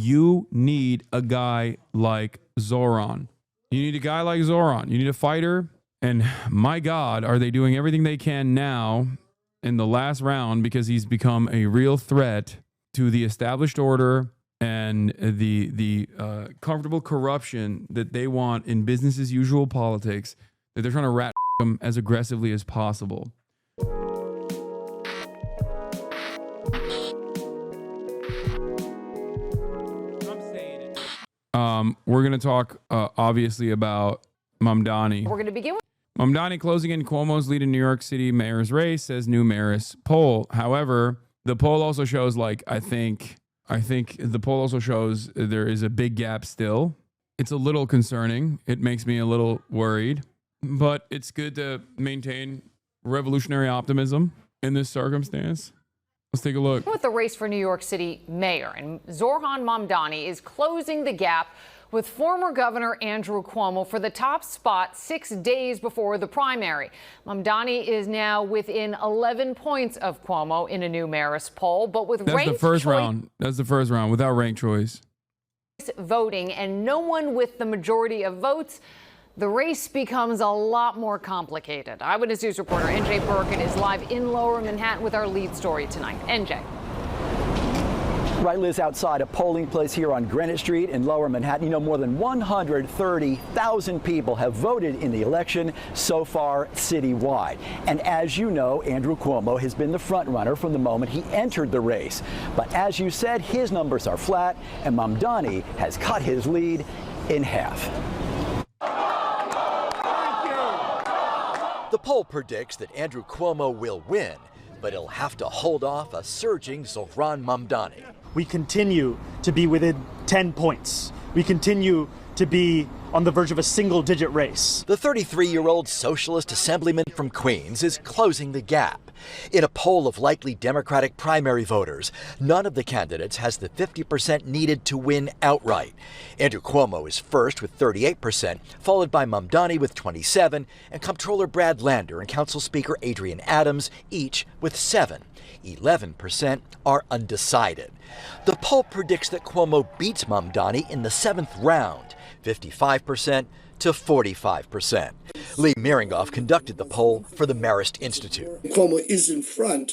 You need a guy like Zohran. You need a guy like Zohran. You need a fighter. And my God, are they doing everything they can now in the last round, because he's become a real threat to the established order and the comfortable corruption that they want in business as usual politics, that they're trying to rat him as aggressively as possible. We're going to talk, obviously, about Mamdani. We're going to begin with Mamdani closing in Cuomo's lead in New York City mayor's race, says new mayor's poll. However, the poll also shows, like, I think the poll also shows there is a big gap still. It's a little concerning. It makes me a little worried, but it's good to maintain revolutionary optimism in this circumstance. Let's take a look. the race for New York City mayor, and Zohran Mamdani is closing the gap with former Governor Andrew Cuomo for the top spot 6 days before the primary. Mamdani is now within 11 points of Cuomo in a new mayor's poll, but with That's the first round. That's the first round without ranked choice voting and no one with the majority of votes, the race becomes a lot more complicated. Eyewitness News reporter NJ Burkett is live in Lower Manhattan with our lead story tonight. NJ. Right, Liz, outside a polling place here on Greenwich Street in Lower Manhattan. You know, more than 130,000 people have voted in the election so far citywide. And as you know, Andrew Cuomo has been the front runner from the moment he entered the race. But as you said, his numbers are flat, and Mamdani has cut his lead in half. The poll predicts that Andrew Cuomo will win, but he'll have to hold off a surging Zohran Mamdani. We continue to be within 10 points. We continue to be on the verge of a single-digit race. The 33-year-old socialist assemblyman from Queens is closing the gap. In a poll of likely Democratic primary voters, none of the candidates has the 50% needed to win outright. Andrew Cuomo is first with 38%, followed by Mamdani with 27%, and Comptroller Brad Lander and Council Speaker Adrian Adams each with 7%. 11% are undecided. The poll predicts that Cuomo beats Mamdani in the 7th round, 55% to 45%. Lee Miringoff conducted the poll for the Marist Institute. Cuomo is in front,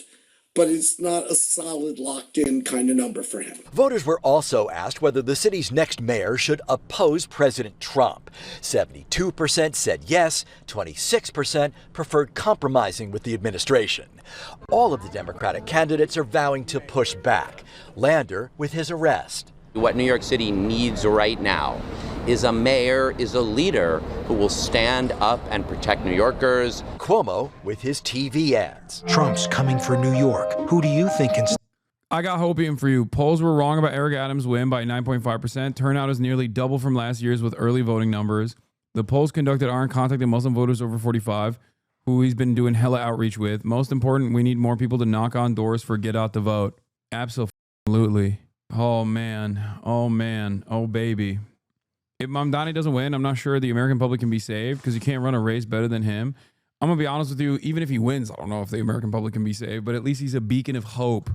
but it's not a solid, locked-in kind of number for him. Voters were also asked whether the city's next mayor should oppose President Trump. 72% said yes, 26% preferred compromising with the administration. All of the Democratic candidates are vowing to push back. Lander with his arrest. What New York City needs right now is a mayor, is a leader who will stand up and protect New Yorkers. Cuomo with his TV ads. Trump's coming for New York. Who do you think can... I got hopium for you. Polls were wrong about Eric Adams' win by 9.5%. Turnout is nearly double from last year's with early voting numbers. The polls conducted aren't contacting Muslim voters over 45, who he's been doing hella outreach with. Most important, we need more people to knock on doors for get out the vote. Absolutely. Oh, man. Oh, man. Oh, baby. If Mamdani doesn't win, I'm not sure the American public can be saved because you can't run a race better than him. I'm going to be honest with you. Even if he wins, I don't know if the American public can be saved, but at least he's a beacon of hope.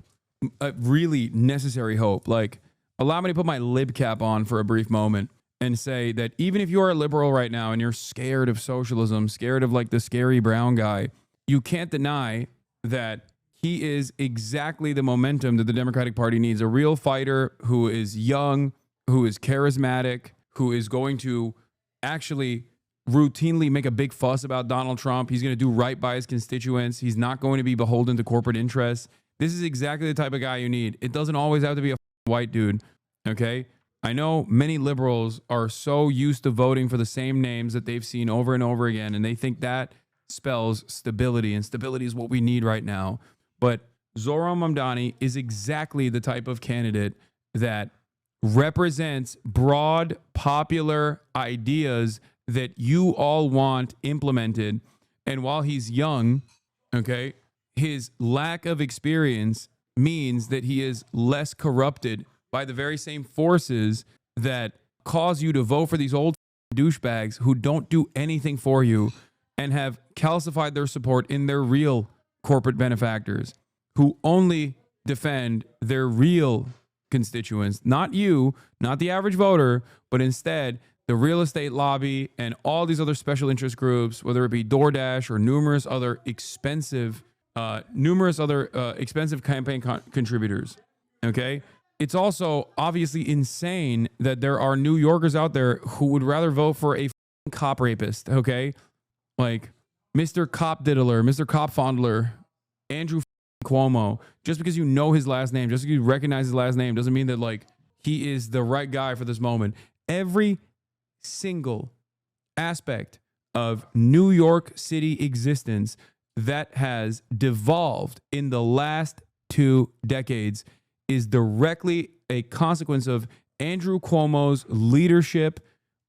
A really necessary hope. Like, allow me to put my lib cap on for a brief moment and say that even if you are a liberal right now and you're scared of socialism, scared of like the scary brown guy, you can't deny that he is exactly the momentum that the Democratic Party needs. A real fighter who is young, who is charismatic, who is going to actually routinely make a big fuss about Donald Trump. He's going to do right by his constituents. He's not going to be beholden to corporate interests. This is exactly the type of guy you need. It doesn't always have to be a white dude, okay? I know many liberals are so used to voting for the same names that they've seen over and over again, and they think that spells stability, and stability is what we need right now. But Zohran Mamdani is exactly the type of candidate that represents broad, popular ideas that you all want implemented. And while he's young, okay, his lack of experience means that he is less corrupted by the very same forces that cause you to vote for these old douchebags who don't do anything for you and have calcified their support in their real corporate benefactors who only defend their real constituents, not you, not the average voter, but instead the real estate lobby and all these other special interest groups, whether it be DoorDash or numerous other expensive campaign contributors. Okay. It's also obviously insane that there are New Yorkers out there who would rather vote for a cop rapist. Okay. Like Mr. Cop Diddler, Mr. Cop Fondler, Andrew Cuomo. Just because you know his last name, just because you recognize his last name, doesn't mean that like he is the right guy for this moment. Every single aspect of New York City existence that has devolved in the last 2 decades is directly a consequence of Andrew Cuomo's leadership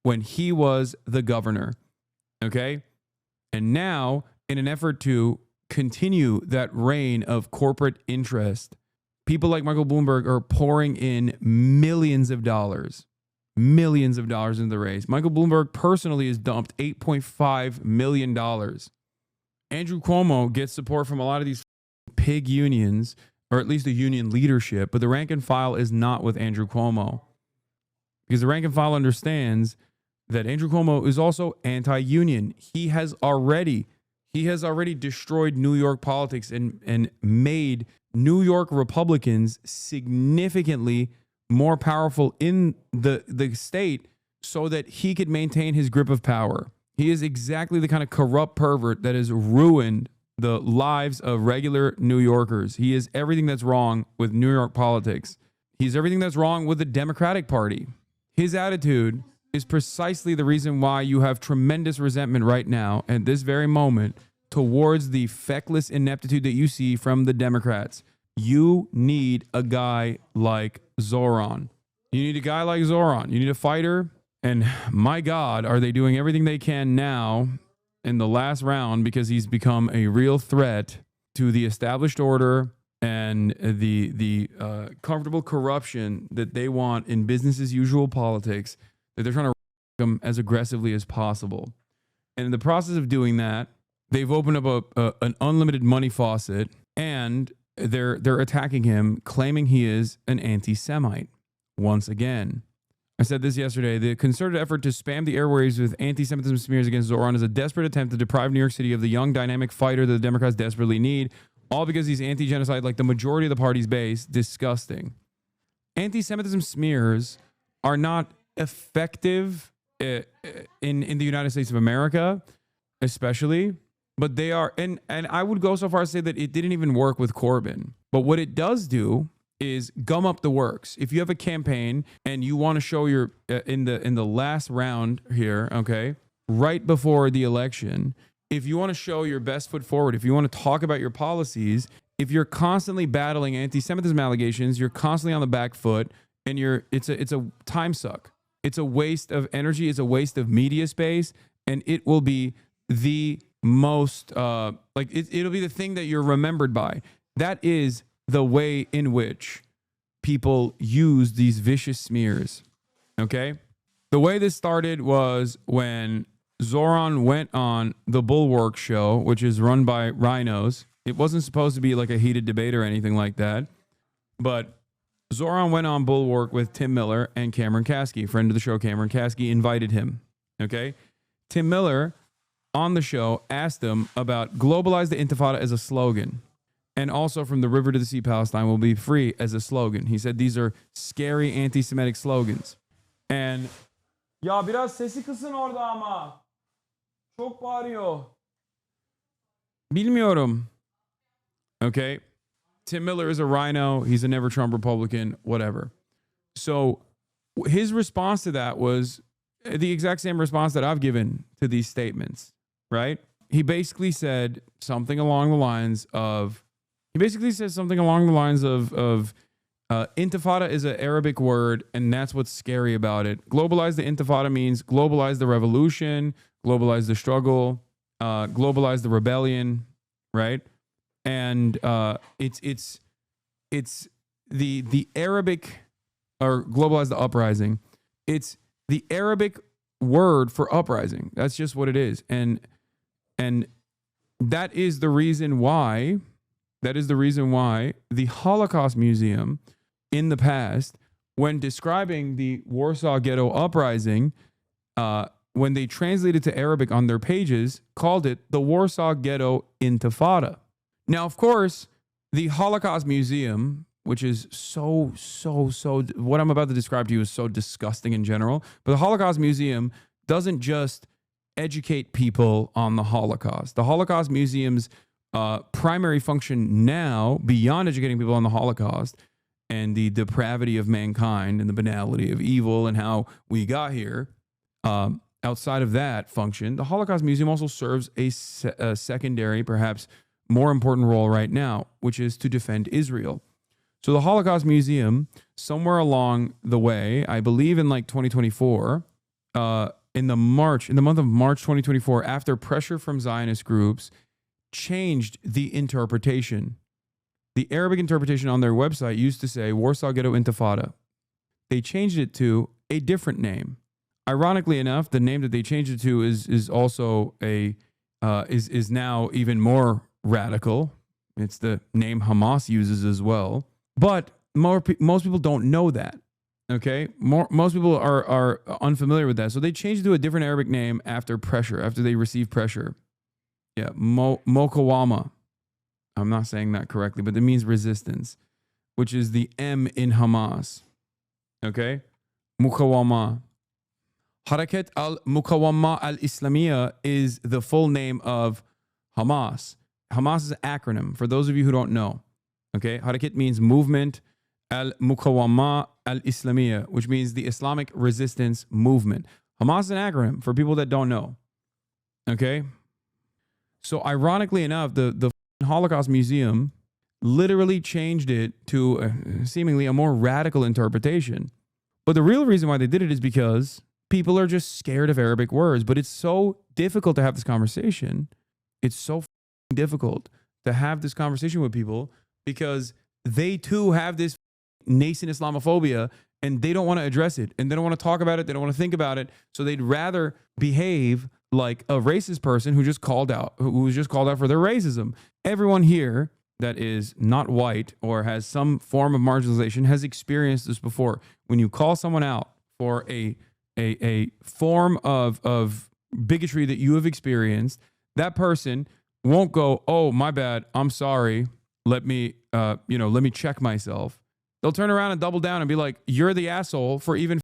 when he was the governor. Okay? And now, in an effort to continue that reign of corporate interest, people like Michael Bloomberg are pouring in millions of dollars into the race. Michael Bloomberg personally has dumped $8.5 million. Andrew Cuomo gets support from a lot of these pig unions, or at least the union leadership, but the rank and file is not with Andrew Cuomo, because the rank and file understands that Andrew Cuomo is also anti-union. He has already destroyed New York politics and made New York Republicans significantly more powerful in the state so that he could maintain his grip of power. He is exactly the kind of corrupt pervert that has ruined the lives of regular New Yorkers. He is everything that's wrong with New York politics. He's everything that's wrong with the Democratic Party. His attitude is precisely the reason why you have tremendous resentment right now at this very moment towards the feckless ineptitude that you see from the Democrats. You need a guy like Zohran. You need a guy like Zohran. You need a fighter. And my God, are they doing everything they can now in the last round, because he's become a real threat to the established order and the comfortable corruption that they want in business as usual politics, that they're trying to him as aggressively as possible. And in the process of doing that, they've opened up an unlimited money faucet, and they're attacking him, claiming he is an anti-Semite once again. I said this yesterday. The concerted effort to spam the airwaves with anti-Semitism smears against Zohran is a desperate attempt to deprive New York City of the young, dynamic fighter that the Democrats desperately need, all because he's anti-genocide like the majority of the party's base. Disgusting. Anti-Semitism smears are not effective in the United States of America, especially, but they are, and I would go so far as to say that it didn't even work with Corbyn. But what it does do is gum up the works. If you have a campaign and you want to show your in the last round here, okay, right before the election, if you want to show your best foot forward, if you want to talk about your policies, if you're constantly battling anti-Semitism allegations, you're constantly on the back foot, and it's a time suck. It's a waste of energy. It's a waste of media space, and it will be the most it'll be the thing that you're remembered by. That is the way in which people use these vicious smears. Okay? The way this started was when Zohran went on the Bulwark show, which is run by rhinos. It wasn't supposed to be like a heated debate or anything like that. But Zohran went on Bulwark with Tim Miller and Cameron Kasky. Friend of the show, Cameron Kasky, invited him. Okay? Tim Miller on the show asked him about globalize the Intifada as a slogan. And also from the river to the sea, Palestine will be free as a slogan. He said these are scary anti-Semitic slogans. And ya biraz sesi kısın orada ama. Çok bağırıyor. Bilmiyorum. Okay. Tim Miller is a rhino. He's a never Trump Republican, whatever. So his response to that was the exact same response that I've given to these statements, right? He basically said something along the lines of, Intifada is an Arabic word, and that's what's scary about it. Globalize the Intifada means globalize the revolution, globalize the struggle, globalize the rebellion, right? And it's the Arabic, or globalize the uprising. It's the Arabic word for uprising. That's just what it is, and that is the reason why. That is the reason why the Holocaust Museum in the past, when describing the Warsaw Ghetto Uprising, when they translated to Arabic on their pages, called it the Warsaw Ghetto Intifada. Now, of course, the Holocaust Museum, which is so, what I'm about to describe to you is so disgusting in general, but the Holocaust Museum doesn't just educate people on the Holocaust. The Holocaust Museum's primary function now, beyond educating people on the Holocaust and the depravity of mankind and the banality of evil and how we got here, outside of that function, the Holocaust Museum also serves a secondary, perhaps more important role right now, which is to defend Israel. So the Holocaust Museum, somewhere along the way, I believe in like 2024, in the month of March 2024, after pressure from Zionist groups, changed the interpretation. The Arabic interpretation on their website used to say Warsaw Ghetto Intifada. They changed it to a different name. Ironically enough, the name that they changed it to is also is now even more radical. It's the name Hamas uses as well. But most people don't know that. Okay, most people are unfamiliar with that, so they changed it to a different Arabic name after they received pressure. Yeah, Mokawama. I'm not saying that correctly, but it means resistance, which is the M in Hamas. Okay, Mukawama. Harakat al-Mukawama al-Islamiyya is the full name of Hamas. Hamas is an acronym, for those of you who don't know. Okay, Harakat means movement, al-Mukawama al-Islamiyya, which means the Islamic resistance movement. Hamas is an acronym, for people that don't know. Okay, so ironically enough, the Holocaust Museum literally changed it to seemingly a more radical interpretation. But the real reason why they did it is because people are just scared of Arabic words. But it's so difficult to have this conversation. It's so difficult to have this conversation with people because they too have this nascent Islamophobia and they don't want to address it and they don't want to talk about it. They don't want to think about it. So they'd rather behave like a racist person who was just called out for their racism. Everyone here that is not white or has some form of marginalization has experienced this before. When you call someone out for a form of bigotry that you have experienced, that person won't go, "Oh, my bad, I'm sorry. Let me check myself." They'll turn around and double down and be like, "You're the asshole for even,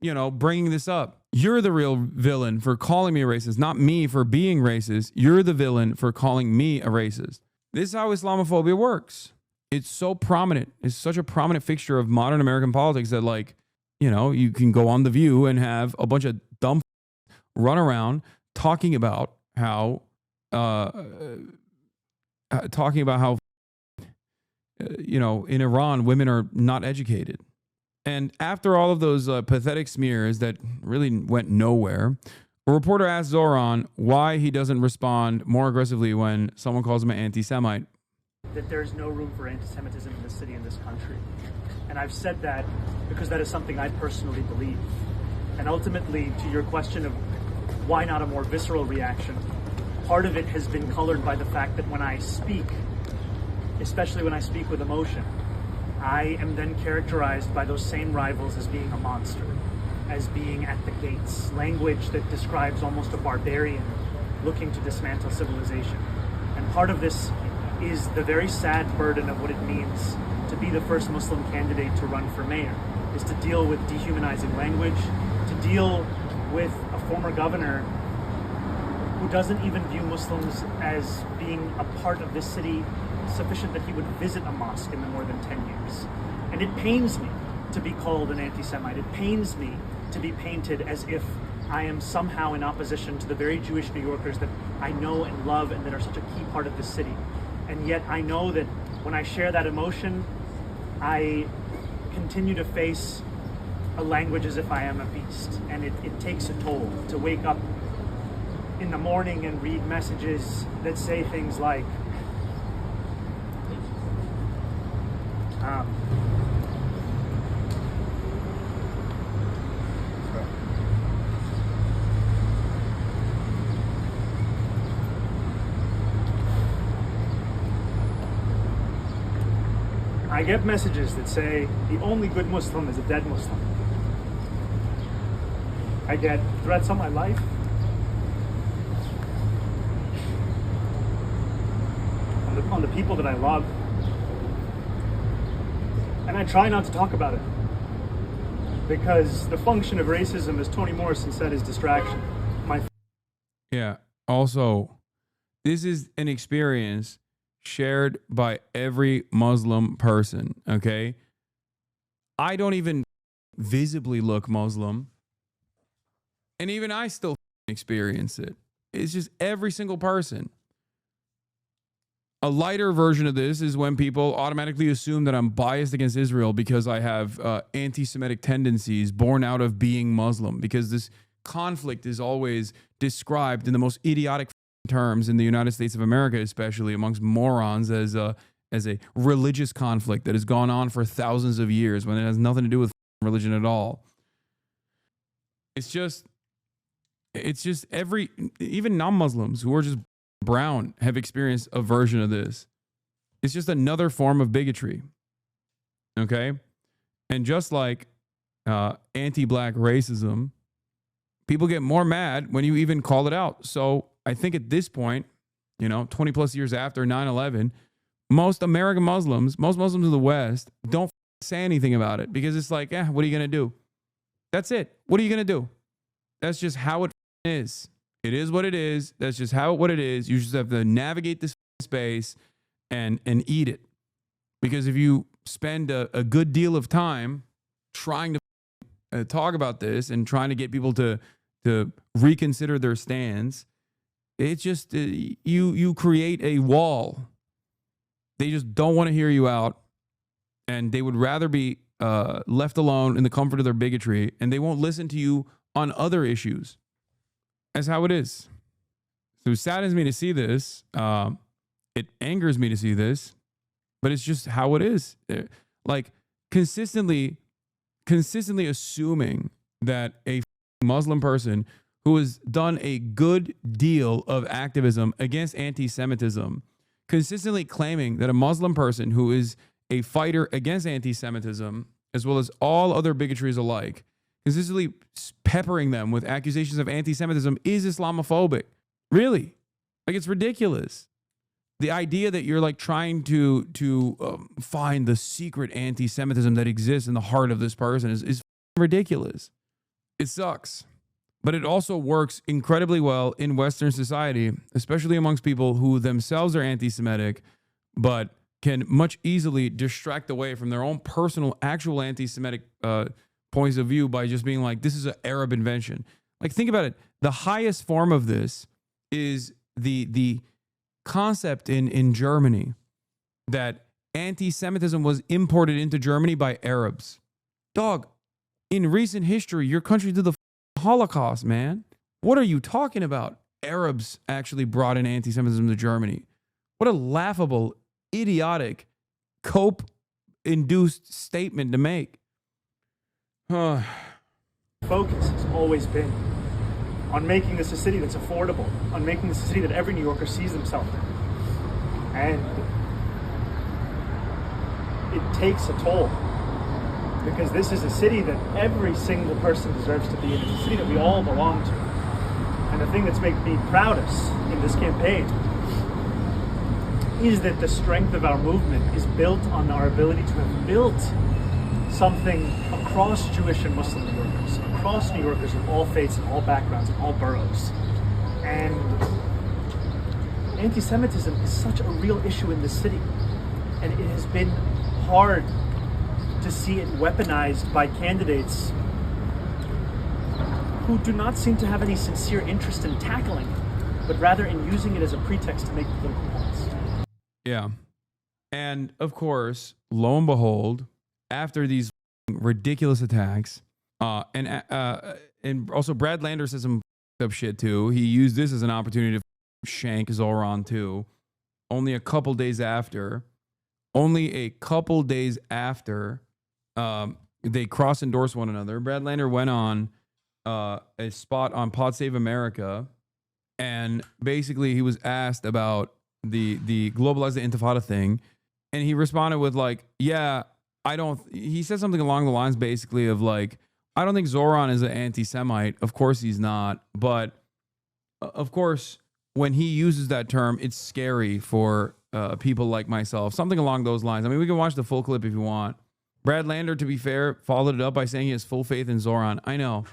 bringing this up. You're the real villain for calling me a racist, not me for being racist. You're the villain for calling me a racist." This is how Islamophobia works. It's so prominent. It's such a prominent fixture of modern American politics that, you can go on The View and have a bunch of dumb run around talking about how in Iran, women are not educated. And after all of those pathetic smears that really went nowhere, a reporter asked Zohran why he doesn't respond more aggressively when someone calls him an anti-Semite. That there's no room for anti-Semitism in this city, in this country. And I've said that because that is something I personally believe. And ultimately, to your question of why not a more visceral reaction, part of it has been colored by the fact that when I speak, especially when I speak with emotion, I am then characterized by those same rivals as being a monster, as being at the gates, language that describes almost a barbarian looking to dismantle civilization. And part of this is the very sad burden of what it means to be the first Muslim candidate to run for mayor, is to deal with dehumanizing language, to deal with a former governor who doesn't even view Muslims as being a part of this city sufficient that he would visit a mosque in the more than 10 years. And it pains me to be called an anti-Semite. It pains me to be painted as if I am somehow in opposition to the very Jewish New Yorkers that I know and love and that are such a key part of this city. And yet I know that when I share that emotion, I continue to face a language as if I am a beast. And it takes a toll to wake up in the morning and read messages that say things like, I I get messages that say the only good Muslim is a dead Muslim. I get threats on my life. On the people that I love. And I try not to talk about it. Because the function of racism, as Toni Morrison said, is distraction. Yeah. Also, this is an experience shared by every Muslim person, okay? I don't even visibly look Muslim. And even I still experience it. It's just every single person. A lighter version of this is when people automatically assume that I'm biased against Israel because I have anti-Semitic tendencies born out of being Muslim, because this conflict is always described in the most idiotic terms in the United States of America, especially amongst morons, as a religious conflict that has gone on for thousands of years when it has nothing to do with religion at all. It's just even non-Muslims who are just brown have experienced a version of this. It's just another form of bigotry. Okay? And just like anti-black racism, people get more mad when you even call it out. So I think at this point, 20 plus years after 9/11, most American Muslims, most Muslims in the West don't say anything about it, because it's like, what are you going to do? That's it. What are you going to do? That's just how it is. It is what it is. That's just what it is. You just have to navigate this space and eat it. Because if you spend a good deal of time trying to talk about this and trying to get people to reconsider their stance, it's just you create a wall. They just don't want to hear you out, and they would rather be left alone in the comfort of their bigotry, and they won't listen to you on other issues. That's how it is. So it saddens me to see this. It angers me to see this, but it's just how it is. Like consistently assuming that a Muslim person who has done a good deal of activism against anti-Semitism, consistently claiming that a Muslim person who is a fighter against anti-Semitism, as well as all other bigotries alike, consistently peppering them with accusations of anti-Semitism is Islamophobic. Really? Like, it's ridiculous. The idea that you're like trying to find the secret anti-Semitism that exists in the heart of this person is ridiculous. It sucks. But it also works incredibly well in Western society, especially amongst people who themselves are anti-Semitic, but can much easily distract away from their own personal, actual anti-Semitic points of view by just being like, this is an Arab invention. Like, think about it. The highest form of this is the concept in Germany that anti-Semitism was imported into Germany by Arabs. Dog, in recent history, your country did the Holocaust, man. What are you talking about? Arabs actually brought in anti-Semitism to Germany. What a laughable, idiotic, cope-induced statement to make. Focus has always been on making this a city that's affordable, on making this a city that every New Yorker sees themselves in. And it takes a toll, because this is a city that every single person deserves to be in. It's a city that we all belong to. And the thing that's making me proudest in this campaign is that the strength of our movement is built on our ability to have built something across Jewish and Muslim New Yorkers, across New Yorkers of all faiths and all backgrounds and all boroughs. And anti-Semitism is such a real issue in this city. And it has been hard to see it weaponized by candidates who do not seem to have any sincere interest in tackling it, but rather in using it as a pretext to make political points. Yeah. And of course, lo and behold, after these ridiculous attacks, and also Brad Lander said some up shit too. He used this as an opportunity to shank Zohran too. Only a couple days after, they cross-endorsed one another, Brad Lander went on a spot on Pod Save America, and basically he was asked about the Globalize the Intifada thing, And he responded with like, yeah, he said something along the lines basically of like, I don't think Zohran is an anti-Semite. Of course he's not. But of course, when he uses that term, it's scary for people like myself. Something along those lines. I mean, we can watch the full clip if you want. Brad Lander, to be fair, followed it up by saying he has full faith in Zohran. I know.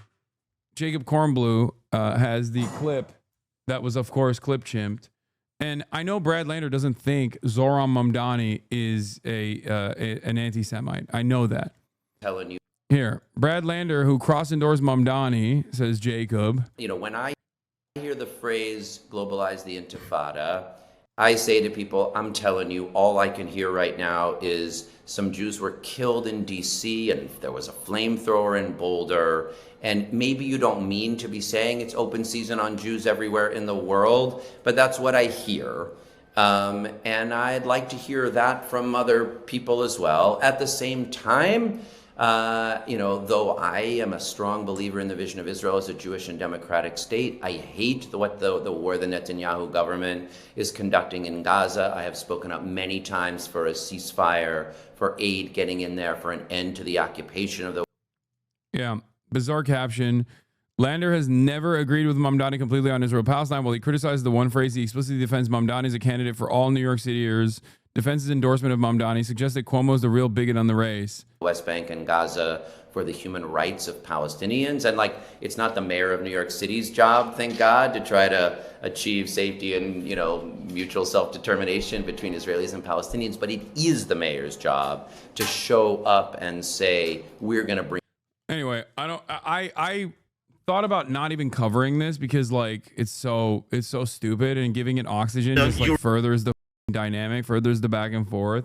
Jacob Kornblue has the clip that was, of course, clip chimped. And I know Brad Lander doesn't think Zohran Mamdani is an anti-Semite. I know that. Telling you. Here, Brad Lander, who cross-endorsed Mamdani, says Jacob. You know, when I hear the phrase globalize the intifada, I say to people, I'm telling you, all I can hear right now is some Jews were killed in DC and there was a flamethrower in Boulder. And maybe you don't mean to be saying it's open season on Jews everywhere in the world, but that's what I hear. And I'd like to hear that from other people as well. At the same time, though I am a strong believer in the vision of Israel as a Jewish and democratic state, I hate what the war the Netanyahu government is conducting in Gaza. I have spoken up many times for a ceasefire, for aid getting in there, for an end to the occupation of the... Yeah, bizarre caption. Lander has never agreed with Mamdani completely on Israel-Palestine. While he criticizes the one phrase, he explicitly defends Mamdani as a candidate for all New York Cityers. Defends his endorsement of Mamdani, suggests that Cuomo is the real bigot on the race. West Bank and Gaza for the human rights of Palestinians. And it's not the mayor of New York City's job, thank God, to try to achieve safety and, mutual self-determination between Israelis and Palestinians. But it is the mayor's job to show up and say, we're going to bring... Anyway, I thought about not even covering this because it's so stupid, and giving it oxygen just furthers the dynamic, furthers the back and forth.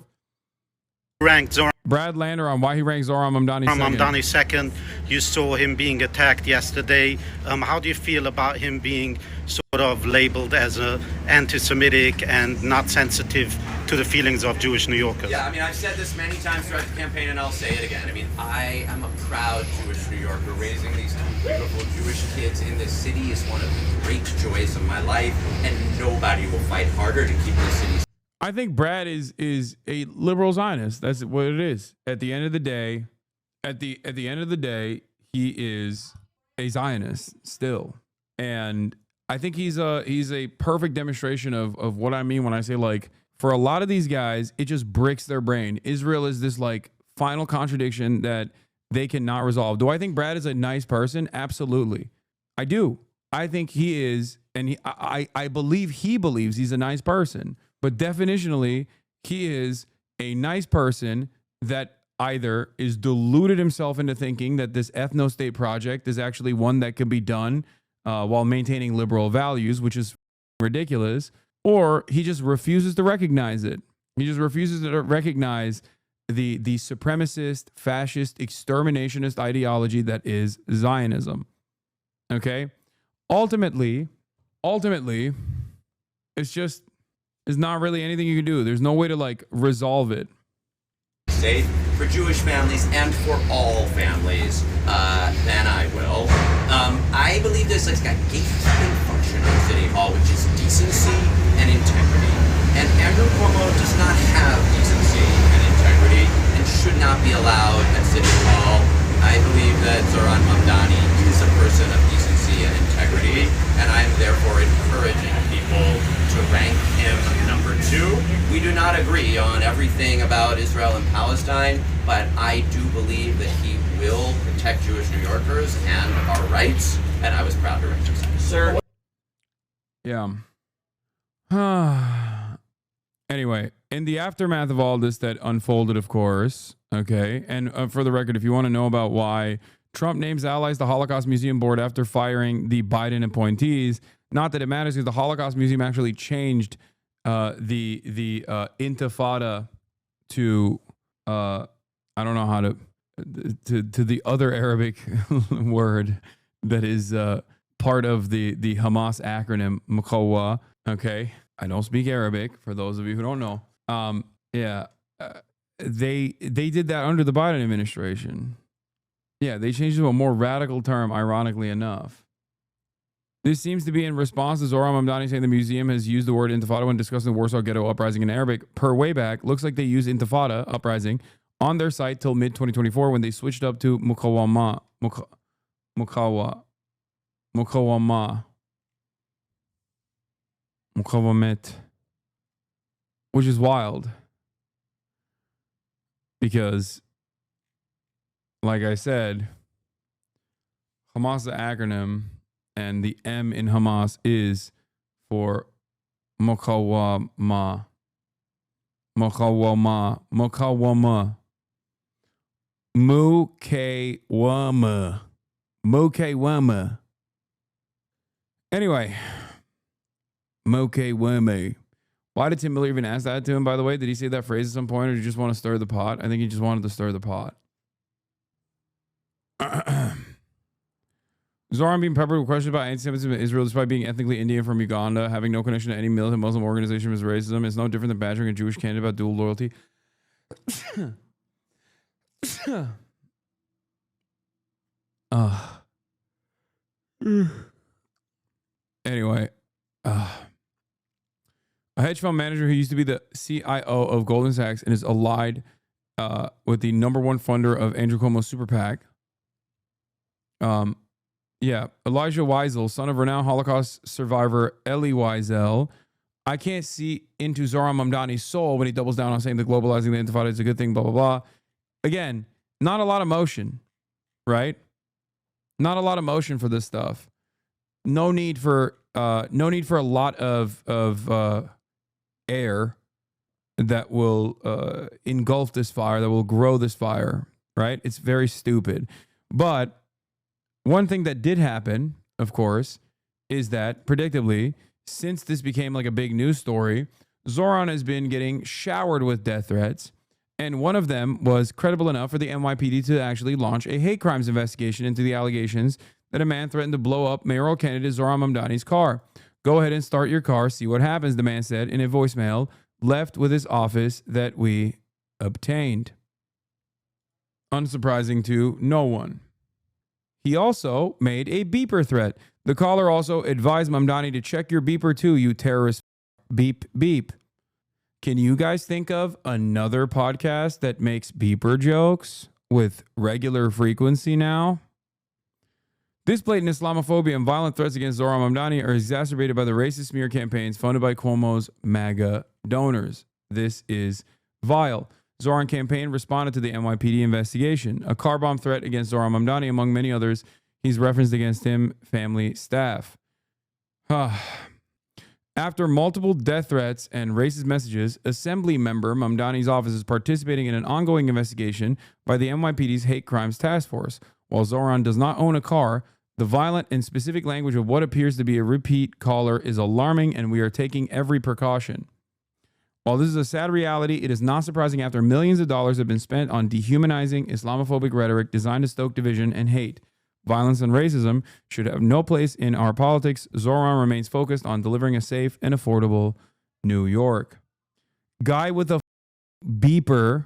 Ranked Zohran Brad Lander on why he ranked Zohran Mamdani second. You saw him being attacked yesterday. How do you feel about him being sort of labeled as anti-Semitic and not sensitive to the feelings of Jewish New Yorkers? Yeah, I've said this many times throughout the campaign, and I'll say it again. I am a proud Jewish New Yorker. Raising these two beautiful Jewish kids in this city is one of the great joys of my life, and nobody will fight harder to keep this city. I think Brad is a liberal Zionist. That's what it is. At the end of the day, he is a Zionist still. And I think he's a perfect demonstration of what I mean when I say, for a lot of these guys, it just breaks their brain. Israel is this final contradiction that they cannot resolve. Do I think Brad is a nice person? Absolutely. I do. I think he is, and I believe he believes he's a nice person. But definitionally, he is a nice person that either is deluded himself into thinking that this ethno-state project is actually one that could be done while maintaining liberal values, which is ridiculous, or he just refuses to recognize it. He just refuses to recognize the supremacist, fascist, exterminationist ideology that is Zionism. Okay? Ultimately, it's not really anything you can do. There's no way to resolve it. Safe for Jewish families and for all families, then I will. I believe there's a gatekeeping function in City Hall, which is decency and integrity. And Andrew Cuomo does not have decency and integrity and should not be allowed at City Hall. I believe that Zohran Mamdani is a person of decency and integrity, and I am therefore encouraging people to rank him number 2. We do not agree on everything about Israel and Palestine, but I do believe that he will protect Jewish New Yorkers and our rights, and I was proud to rank him second. Sir. Yeah. Anyway, in the aftermath of all this that unfolded, of course, okay, and for the record, if you want to know about why Trump names allies the Holocaust Museum Board after firing the Biden appointees, not that it matters because the Holocaust Museum actually changed the Intifada to I don't know how to the other Arabic word that is part of the Hamas acronym Maqawa. Okay, I don't speak Arabic for those of you who don't know. They did that under the Biden administration. Yeah, they changed it to a more radical term, ironically enough. This seems to be in response to Zohran Mamdani saying the museum has used the word intifada when discussing the Warsaw Ghetto Uprising in Arabic. Per Wayback, looks like they used intifada, uprising, on their site till mid-2024 when they switched up to mukawama, mukawamet, which is wild. Because, like I said, Hamas is the acronym, and the M in Hamas is for Mukawama. Mukawama. Mukawama. Mukawama. Mukawama. Anyway, Mukawama. Why did Tim Miller even ask that to him, by the way? Did he say that phrase at some point, or did he just want to stir the pot? I think he just wanted to stir the pot. Zohran being peppered with questions about anti-Semitism in Israel despite being ethnically Indian from Uganda, having no connection to any militant Muslim organization is racism. It's no different than badgering a Jewish candidate about dual loyalty. Anyway, a hedge fund manager who used to be the CIO of Goldman Sachs and is allied with the number one funder of Andrew Cuomo's super PAC. Elijah Wiesel, son of renowned Holocaust survivor Elie Wiesel. I can't see into Zohran Mamdani's soul when he doubles down on saying that globalizing the intifada is a good thing, blah, blah, blah. Again, not a lot of motion, right? Not a lot of motion for this stuff. No need for a lot of air that will engulf this fire, that will grow this fire, right? It's very stupid. But one thing that did happen, of course, is that predictably, since this became like a big news story, Zohran has been getting showered with death threats. And one of them was credible enough for the NYPD to actually launch a hate crimes investigation into the allegations that a man threatened to blow up mayoral candidate Zohran Mamdani's car. Go ahead and start your car, see what happens, the man said in a voicemail left with his office that we obtained. Unsurprising to no one. He also made a beeper threat. The caller also advised Mamdani to check your beeper too, you terrorist. Beep, beep. Can you guys think of another podcast that makes beeper jokes with regular frequency now? This blatant Islamophobia and violent threats against Zohran Mamdani are exacerbated by the racist smear campaigns funded by Cuomo's MAGA donors. This is vile. Zohran campaign responded to the NYPD investigation. A car bomb threat against Zohran Mamdani, among many others, he's referenced against him, family, staff. After multiple death threats and racist messages, Assembly member Mamdani's office is participating in an ongoing investigation by the NYPD's Hate Crimes Task Force. While Zohran does not own a car, the violent and specific language of what appears to be a repeat caller is alarming, and we are taking every precaution. While this is a sad reality, it is not surprising after millions of dollars have been spent on dehumanizing Islamophobic rhetoric designed to stoke division and hate. Violence and racism should have no place in our politics. Zohran remains focused on delivering a safe and affordable New York. Guy with a beeper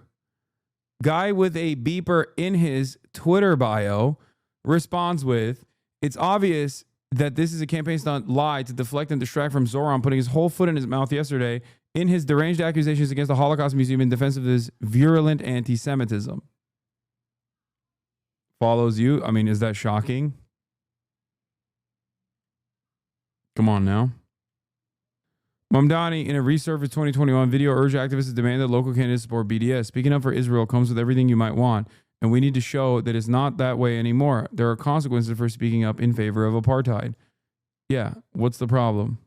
in his Twitter bio responds with, "It's obvious that this is a campaign stunt lie to deflect and distract from Zohran putting his whole foot in his mouth yesterday in his deranged accusations against the Holocaust Museum in defense of his virulent anti-Semitism." Follows you. I mean, is that shocking? Come on now. Mamdani, in a resurfaced 2021 video, urged activists to demand that local candidates support BDS. Speaking up for Israel comes with everything you might want, and we need to show that it's not that way anymore. There are consequences for speaking up in favor of apartheid. Yeah, what's the problem?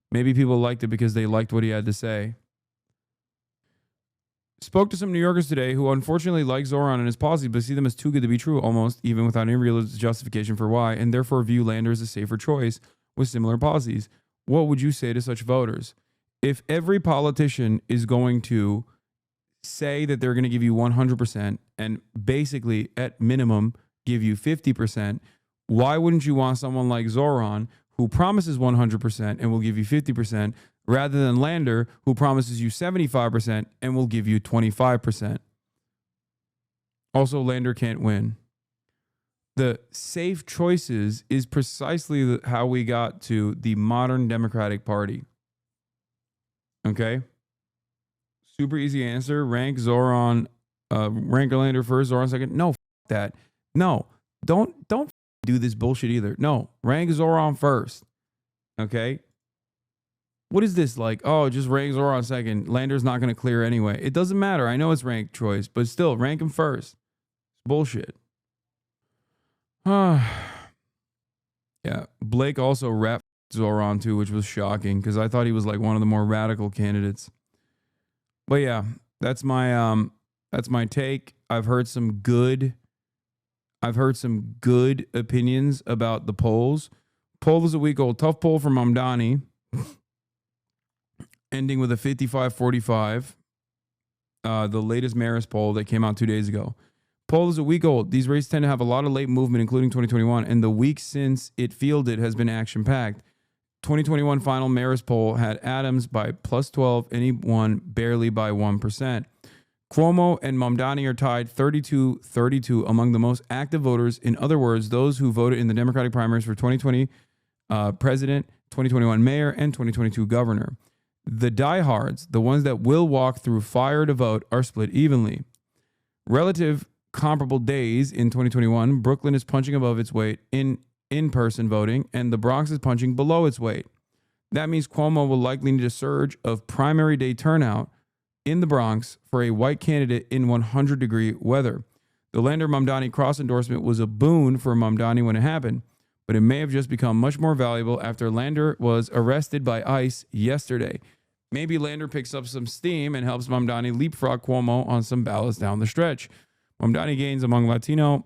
Maybe people liked it because they liked what he had to say. Spoke to some New Yorkers today who unfortunately like Zohran and his policies, but see them as too good to be true, almost, even without any real justification for why, and therefore view Lander as a safer choice with similar policies. What would you say to such voters? If every politician is going to say that they're going to give you 100% and basically, at minimum, give you 50%, why wouldn't you want someone like Zohran who promises 100% and will give you 50%, rather than Lander, who promises you 75% and will give you 25%. Also, Lander can't win. The safe choices is precisely how we got to the modern Democratic Party. Okay? Super easy answer. Rank Zohran, rank Orlando first, Zohran second. No, that. No, don't do this bullshit either. No, rank Zohran first. Okay? What is this like? Oh, just rank Zohran second. Lander's not going to clear anyway. It doesn't matter. I know it's ranked choice, but still, rank him first. It's bullshit. Yeah. Blake also rapped Zohran too, which was shocking because I thought he was like one of the more radical candidates. But yeah, that's my take. I've heard some good opinions about the polls. Poll is a week old. Tough poll from Mamdani, ending with a 55-45. The latest Marist poll that came out 2 days ago. Poll is a week old. These races tend to have a lot of late movement, including 2021, and the week since it fielded has been action-packed. 2021 final Marist poll had Adams by +12, and he won barely by 1%. Cuomo and Mamdani are tied 32-32 among the most active voters. In other words, those who voted in the Democratic primaries for 2020 president, 2021 mayor, and 2022 governor. The diehards, the ones that will walk through fire to vote, are split evenly. Relative comparable days in 2021, Brooklyn is punching above its weight in in-person voting, and the Bronx is punching below its weight. That means Cuomo will likely need a surge of primary day turnout in the Bronx for a white candidate in 100-degree weather. The Lander-Mamdani cross endorsement was a boon for Mamdani when it happened, but it may have just become much more valuable after Lander was arrested by ICE yesterday. Maybe Lander picks up some steam and helps Mamdani leapfrog Cuomo on some ballots down the stretch. Mamdani gains among Latino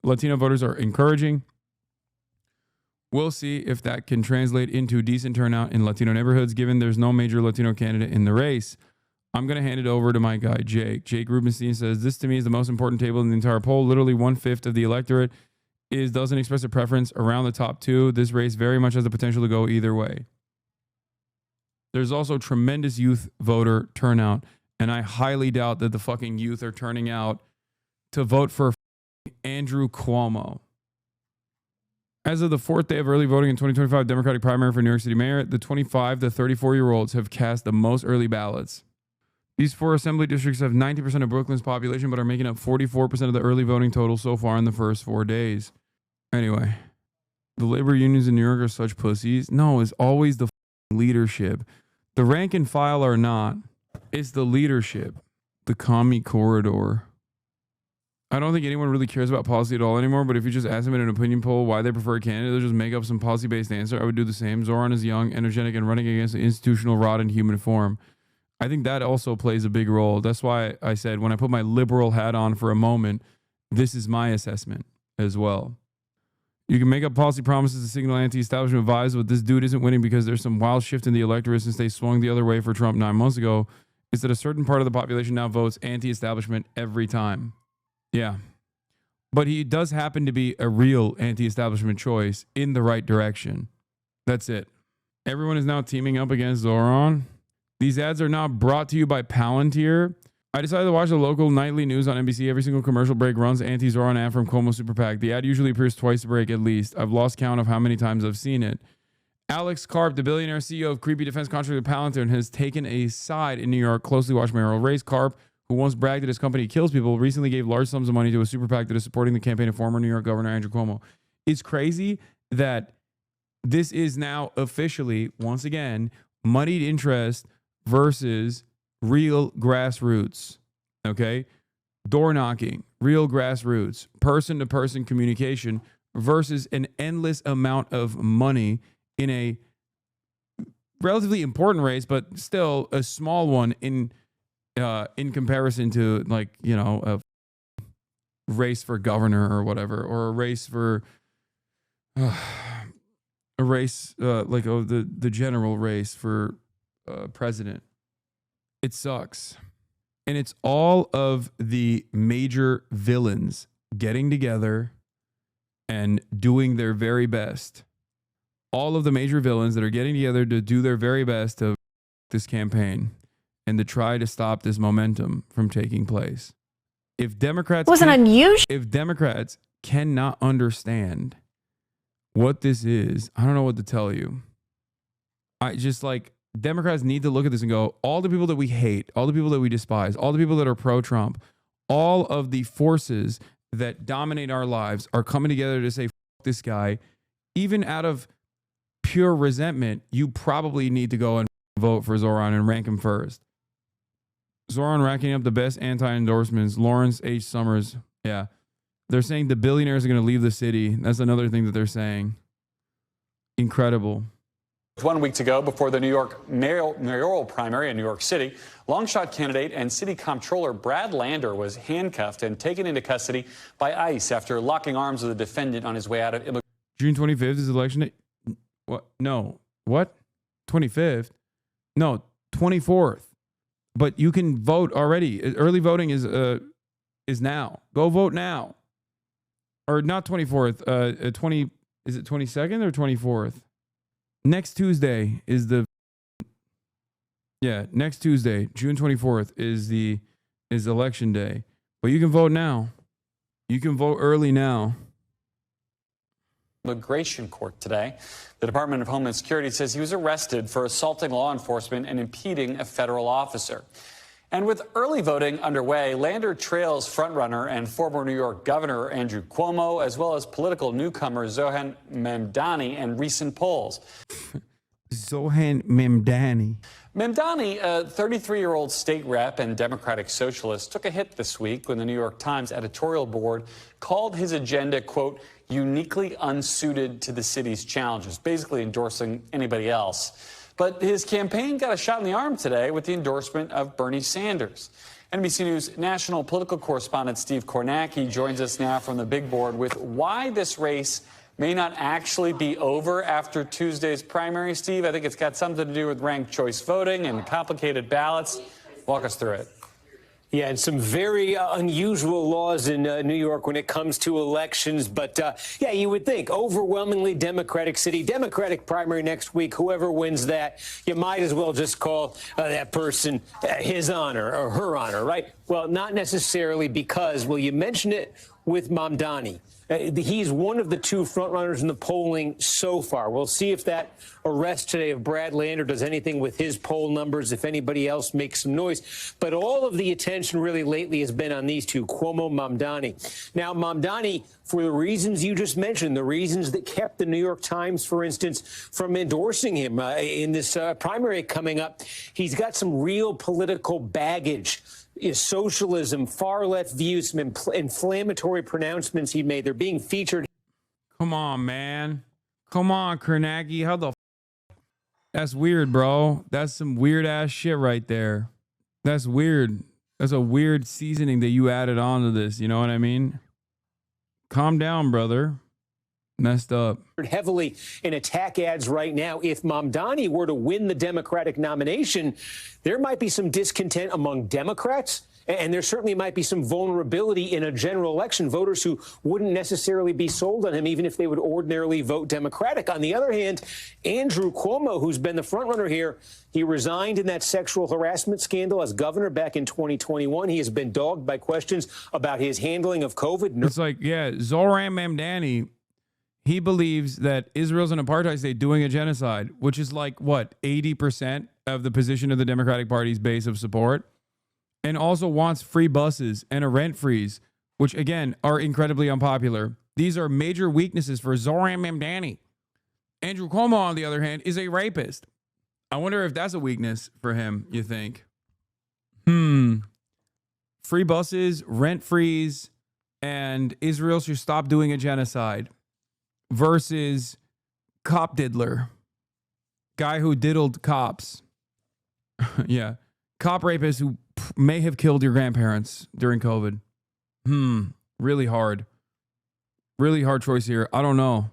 voters are encouraging. We'll see if that can translate into decent turnout in Latino neighborhoods, given there's no major Latino candidate in the race. I'm going to hand it over to my guy, Jake. Jake Rubenstein says, this to me is the most important table in the entire poll. Literally 1/5 of the electorate doesn't express a preference around the top two. This race very much has the potential to go either way. There's also tremendous youth voter turnout, and I highly doubt that the fucking youth are turning out to vote for Andrew Cuomo. As of the fourth day of early voting in 2025 Democratic primary for New York City Mayor, the 25 to 34-year-olds have cast the most early ballots. These four assembly districts have 90% of Brooklyn's population, but are making up 44% of the early voting total so far in the first 4 days. Anyway, the labor unions in New York are such pussies. No, it's always the leadership. The rank and file are not. It's the leadership. The commie corridor. I don't think anyone really cares about policy at all anymore, but if you just ask them in an opinion poll why they prefer a candidate, they'll just make up some policy-based answer. I would do the same. Zohran is young, energetic, and running against an institutional rot in human form. I think that also plays a big role. That's why I said when I put my liberal hat on for a moment, this is my assessment as well. You can make up policy promises to signal anti-establishment vibes, but this dude isn't winning because there's some wild shift in the electorate since they swung the other way for Trump 9 months ago. It's that a certain part of the population now votes anti-establishment every time. Yeah. But he does happen to be a real anti-establishment choice in the right direction. That's it. Everyone is now teaming up against Zohran. These ads are not brought to you by Palantir. I decided to watch the local nightly news on NBC. Every single commercial break runs anti-Zohran ad from Cuomo Super PAC. The ad usually appears twice a break at least. I've lost count of how many times I've seen it. Alex Karp, the billionaire CEO of creepy defense contractor Palantir, has taken a side in New York closely watched mayoral race. Karp, who once bragged that his company kills people, recently gave large sums of money to a super PAC that is supporting the campaign of former New York Governor Andrew Cuomo. It's crazy that this is now officially, once again, moneyed interest versus real grassroots. Okay? Door knocking, real grassroots, person-to-person communication versus an endless amount of money in a relatively important race, but still a small one in comparison to, like, you know, a race for governor or whatever, or a race for the general race for president. It sucks. And it's all of the major villains getting together and doing their very best. All of the major villains that are getting together to do their very best to this campaign and to try to stop this momentum from taking place. If Democrats cannot understand what this is. I don't know what to tell you. I just like Democrats need to look at this and go, all the people that we hate, all the people that we despise, all the people that are pro-Trump, all of the forces that dominate our lives are coming together to say, fuck this guy. Even out of pure resentment, you probably need to go and vote for Zohran and rank him first. Zohran racking up the best anti-endorsements. Lawrence H. Summers. Yeah. They're saying the billionaires are going to leave the city. That's another thing that they're saying. Incredible. 1 week to go before the New York mayoral primary in New York City, longshot candidate and city comptroller Brad Lander was handcuffed and taken into custody by ICE after locking arms with a defendant on his way out of immigration. June 25th is election day. What? No. What? 25th? No, 24th. But you can vote already. Early voting is now. Go vote now. Or not 24th. Is it 22nd or 24th? Next Tuesday is next Tuesday, June 24th is election day. But you can vote now. You can vote early now. Immigration court today. The Department of Homeland Security says he was arrested for assaulting law enforcement and impeding a federal officer. And with early voting underway, Lander trails frontrunner and former New York Governor Andrew Cuomo, as well as political newcomer Zohran Mamdani in recent polls. Zohran Mamdani. Mamdani, a 33-year-old state rep and Democratic socialist, took a hit this week when the New York Times editorial board called his agenda, quote, uniquely unsuited to the city's challenges, basically endorsing anybody else. But his campaign got a shot in the arm today with the endorsement of Bernie Sanders. NBC News national political correspondent Steve Kornacki joins us now from the big board with why this race may not actually be over after Tuesday's primary. Steve, I think it's got something to do with ranked choice voting and complicated ballots. Walk us through it. Yeah, and some very unusual laws in New York when it comes to elections. But, yeah, you would think overwhelmingly Democratic city, Democratic primary next week. Whoever wins that, you might as well just call that person his honor or her honor, right? Well, not necessarily because, well, you mentioned it with Mamdani. He's one of the two frontrunners in the polling so far. We'll see if that arrest today of Brad Lander does anything with his poll numbers, if anybody else makes some noise. But all of the attention really lately has been on these two, Cuomo, Mamdani. Now, Mamdani, for the reasons you just mentioned, the reasons that kept the New York Times, for instance, from endorsing him in this primary coming up, he's got some real political baggage. Socialism, far-left views, some inflammatory pronouncements he made. They're being featured. Come on, man. Come on, Kornacki. How the That's weird, bro. That's some weird-ass shit right there. That's weird. That's a weird seasoning that you added on to this. You know what I mean? Calm down, brother. Messed up. Heavily in attack ads right now. If Mamdani were to win the Democratic nomination, there might be some discontent among Democrats, and there certainly might be some vulnerability in a general election. Voters who wouldn't necessarily be sold on him, even if they would ordinarily vote Democratic. On the other hand, Andrew Cuomo, who's been the frontrunner here, he resigned in that sexual harassment scandal as governor back in 2021. He has been dogged by questions about his handling of COVID. It's like, yeah, Zohran Mamdani, he believes that Israel's an apartheid state doing a genocide, which is like, what, 80% of the position of the Democratic Party's base of support, and also wants free buses and a rent freeze, which, again, are incredibly unpopular. These are major weaknesses for Zohran Mamdani. Andrew Cuomo, on the other hand, is a rapist. I wonder if that's a weakness for him, you think? Free buses, rent freeze, and Israel should stop doing a genocide. Versus cop diddler, guy who diddled cops. Yeah. Cop rapist who may have killed your grandparents during COVID. Really hard. Really hard choice here. I don't know.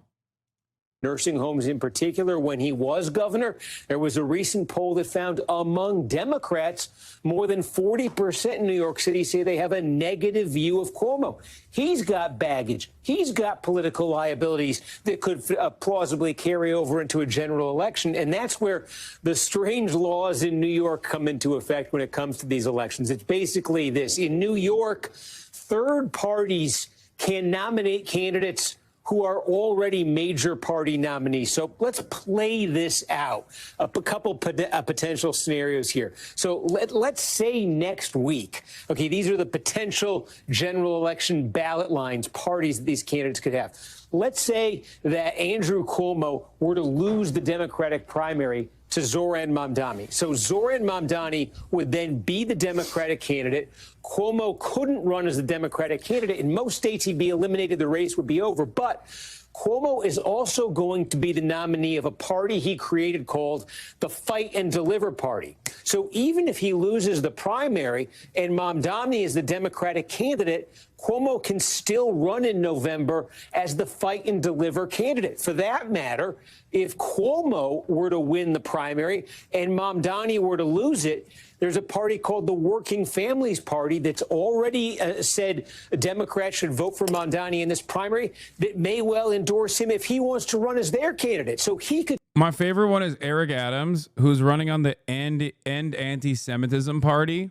Nursing homes in particular, when he was governor, there was a recent poll that found among Democrats, more than 40% in New York City say they have a negative view of Cuomo. He's got baggage. He's got political liabilities that could plausibly carry over into a general election. And that's where the strange laws in New York come into effect when it comes to these elections. It's basically this. In New York, third parties can nominate candidates who are already major party nominees. So let's play this out. A couple potential scenarios here. So let's say next week, okay, these are the potential general election ballot lines, parties that these candidates could have. Let's say that Andrew Cuomo were to lose the Democratic primary to Zohran Mamdani. So Zohran Mamdani would then be the Democratic candidate. Cuomo couldn't run as the Democratic candidate. In most states, he'd be eliminated. The race would be over. But Cuomo is also going to be the nominee of a party he created called the Fight and Deliver Party. So even if he loses the primary and Mamdani is the Democratic candidate, Cuomo can still run in November as the Fight and Deliver candidate. For that matter, if Cuomo were to win the primary and Mamdani were to lose it, there's a party called the Working Families Party that's already said Democrats should vote for Mamdani in this primary that may well endorse him if he wants to run as their candidate. So he could. My favorite one is Eric Adams, who's running on the End Anti-Semitism Party,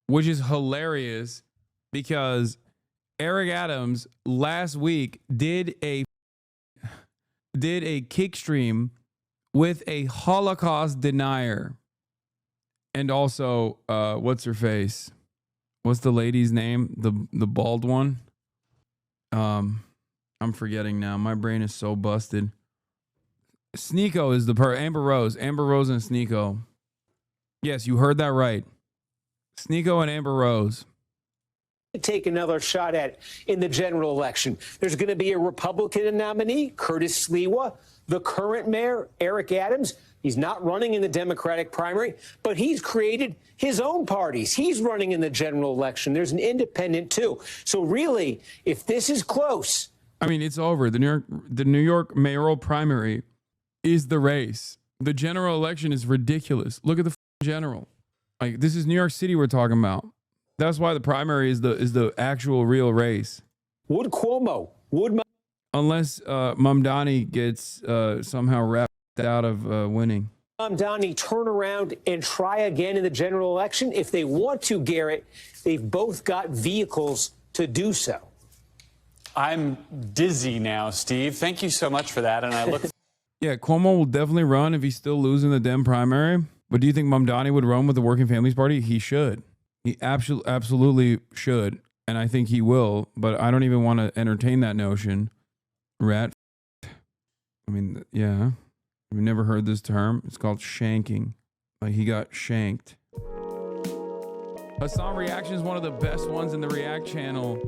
which is hilarious because Eric Adams last week did a kick stream with a Holocaust denier. And also, what's her face? What's the lady's name? The bald one? I'm forgetting now. My brain is so busted. Sneeko is Amber Rose. Amber Rose and Sneeko. Yes, you heard that right. Sneeko and Amber Rose. Take another shot at in the general election. There's going to be a Republican nominee, Curtis Sliwa, the current mayor, Eric Adams. He's not running in the Democratic primary, but he's created his own parties. He's running in the general election. There's an independent, too. So really, if this is close. I mean, it's over. The New York mayoral primary is the race. The general election is ridiculous. Look at the general. Like, this is New York City we're talking about. That's why the primary is the actual real race. Unless Mamdani gets somehow wrapped out of winning. Mamdani turn around and try again in the general election? If they want to, Garrett, they've both got vehicles to do so. I'm dizzy now, Steve. Thank you so much for that. And I look. Yeah, Cuomo will definitely run if he's still losing the Dem primary. But do you think Mamdani would run with the Working Families Party? He should. He absolutely should. And I think he will. But I don't even want to entertain that notion. Rat. I mean, yeah. You've never heard this term? It's called shanking. Like he got shanked. Hasan Reaction is one of the best ones in the React channel.